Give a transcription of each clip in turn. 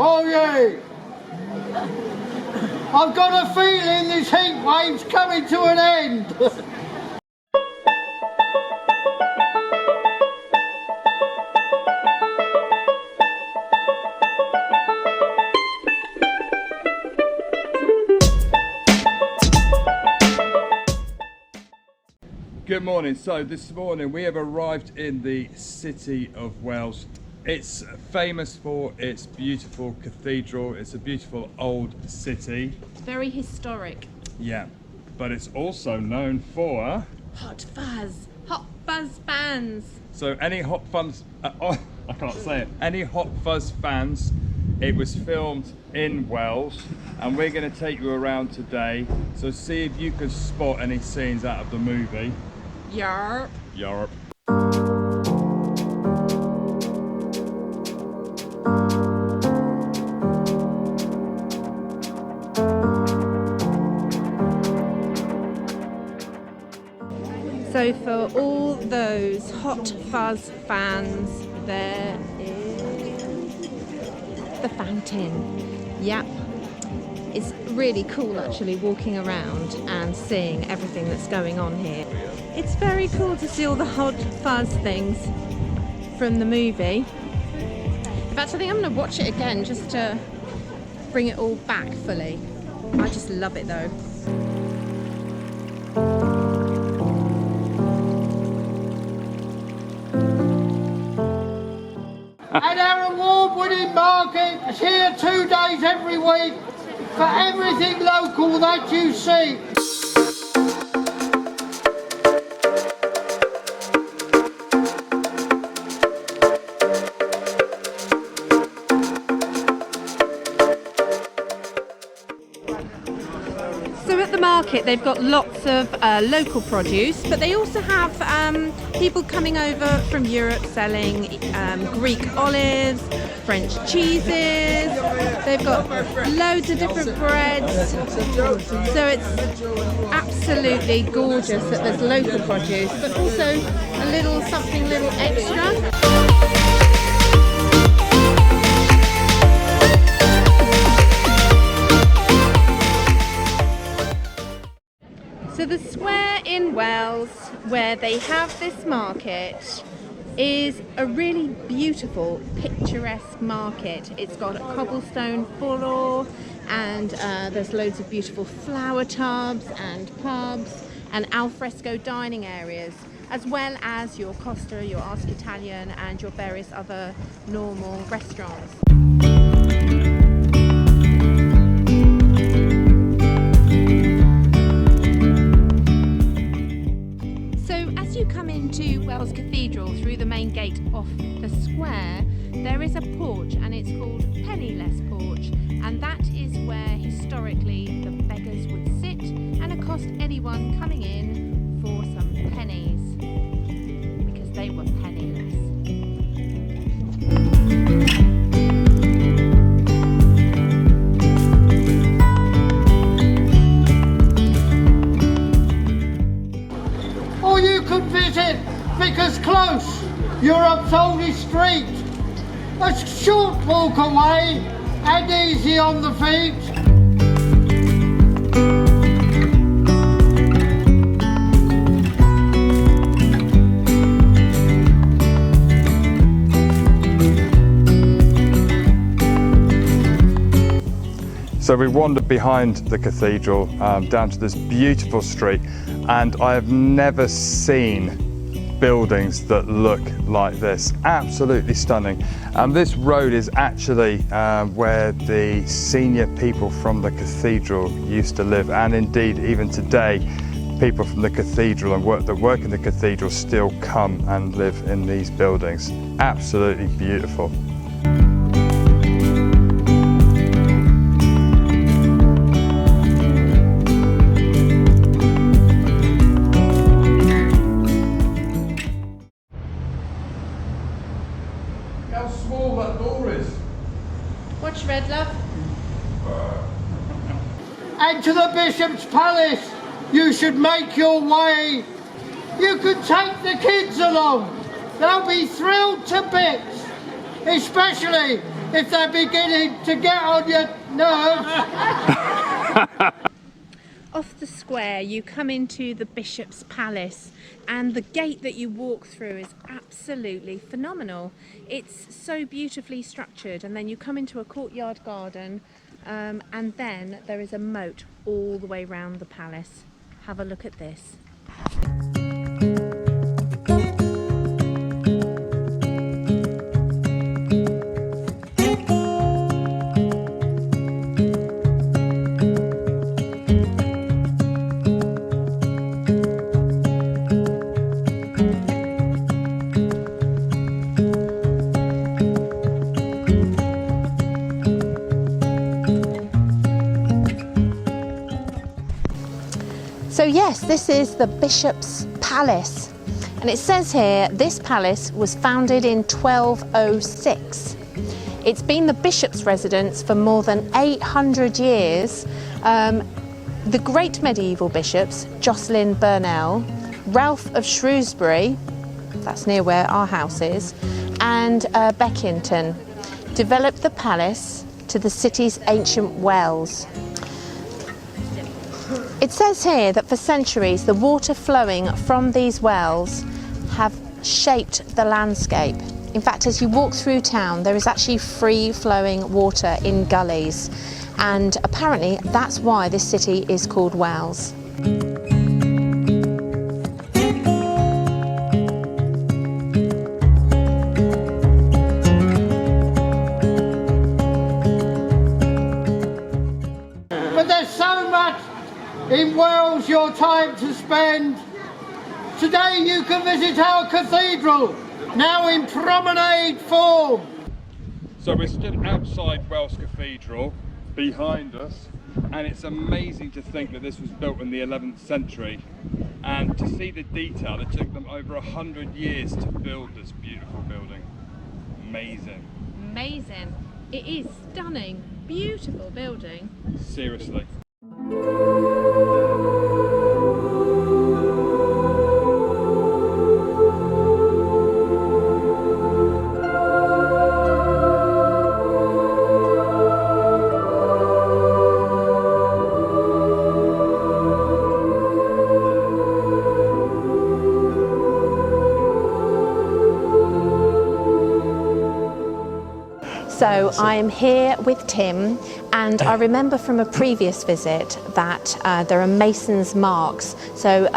Oh yeah. I've got a feeling this heat wave's coming to an end. Good morning. So this morning we have arrived in the city of Wells. It's famous for its beautiful cathedral. It's a beautiful old city. It's very historic. Yeah, but it's also known for Hot Fuzz. Hot Fuzz fans. So any Hot Fuzz, I can't say it. Any Hot Fuzz fans, it was filmed in Wells, and we're going to take you around today. So see if you can spot any scenes out of the movie. Yarp. Yarp. So for all those Hot Fuzz fans, there is the fountain. Yep. It's really cool actually walking around and seeing everything that's going on here. It's very cool to see all the Hot Fuzz things from the movie. In fact, I think I'm going to watch it again just to bring it all back fully. I just love it though. And our award-winning market is here 2 days every week for everything local that you see. So at the market they've got lots of local produce, but they also have people coming over from Europe selling Greek olives, French cheeses. They've got loads of different breads. So it's absolutely gorgeous that there's local produce, but also a little something little extra. So the square in Wells where they have this market is a really beautiful, picturesque market. It's got a cobblestone floor and there's loads of beautiful flower tubs and pubs and alfresco dining areas, as well as your Costa, your Ask Italian and your various other normal restaurants. To Wells Cathedral through the main gate off the square, there is a porch and it's called Penniless Porch, and that is where historically the beggars would sit and accost anyone coming in for some pennies, because they were penniless. Or you could visit Vicars Close, Europe's oldest street. A short walk away and easy on the feet. So we wandered behind the cathedral down to this beautiful street, and I have never seen buildings that look like this. Absolutely stunning. And this road is actually where the senior people from the cathedral used to live, and indeed even today people from the cathedral and that work in the cathedral still come and live in these buildings. Absolutely beautiful. How small that door is. Watch Red, love. And to the Bishop's Palace, you should make your way. You could take the kids along. They'll be thrilled to bits, especially if they're beginning to get on your nerves. Off the square, you come into the Bishop's Palace, and the gate that you walk through is absolutely phenomenal. It's so beautifully structured, and then you come into a courtyard garden, and then there is a moat all the way round the palace. Have a look at this. So yes, this is the Bishop's Palace, and it says here this palace was founded in 1206. It's been the Bishop's residence for more than 800 years. The great medieval bishops, Jocelyn Burnell, Ralph of Shrewsbury, that's near where our house is, and Beckington, developed the palace to the city's ancient wells. It says here that for centuries the water flowing from these wells have shaped the landscape. In fact, as you walk through town, there is actually free flowing water in gullies, and apparently that's why this city is called Wells. But there's so much in Wales your time to spend. Today you can visit our cathedral, now in promenade form. So we're stood outside Wells Cathedral behind us, and it's amazing to think that this was built in the 11th century, and to see the detail. It took them over 100 years to build this beautiful building. Amazing. Amazing. It is stunning, beautiful building. Seriously. So I'm here with Tim, and I remember from a previous visit that there are Mason's marks. So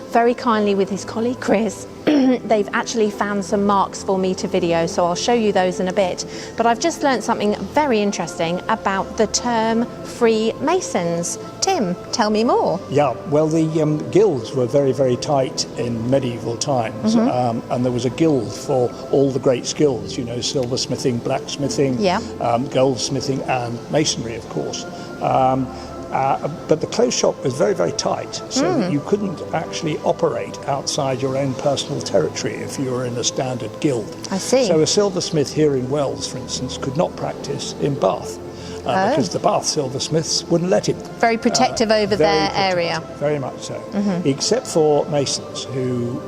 very kindly with his colleague Chris, they've actually found some marks for me to video, so I'll show you those in a bit. But I've just learned something very interesting about the term Freemasons. Tim, tell me more. Yeah, well, the guilds were very, very tight in medieval times, and there was a guild for all the great skills, you know, silversmithing, blacksmithing, goldsmithing, and masonry, of course. But the clothes shop was very, very tight, so that you couldn't actually operate outside your own personal territory if you were in a standard guild. I see. So a silversmith here in Wells, for instance, could not practice in Bath. Because the Bath silversmiths wouldn't let him. Very protective over their area. Very much so. Except for masons who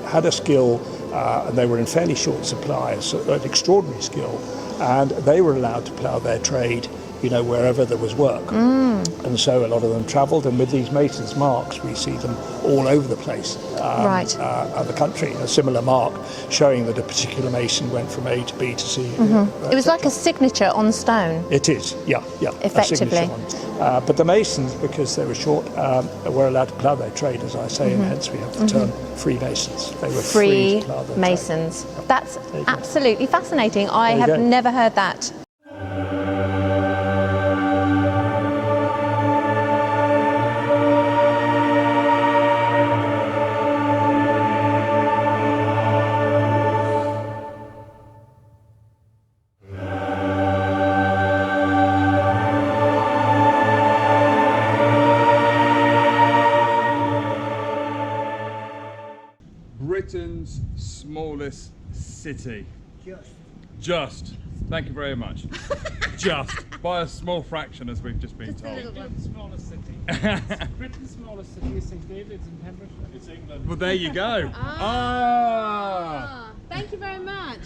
had a skill, and they were in fairly short supply, so an extraordinary skill, and they were allowed to plough their trade, you know, wherever there was work. And so a lot of them travelled, and with these masons' marks, we see them all over the place of the country. A similar mark showing that a particular mason went from A to B to C. It was like a signature on stone. It is, yeah. Effectively. But the masons, because they were short, were allowed to plough their trade, as I say, and hence we have the term Freemasons. They were free to plough their Freemasons. trade. That's absolutely fascinating. I have never heard that. Britain's smallest city. Just. Thank you very much. Just. By a small fraction, as we've just been told. England's smallest city. Britain's smallest city is St David's in Pembrokeshire. It's England. Well, there you go. Thank you very much.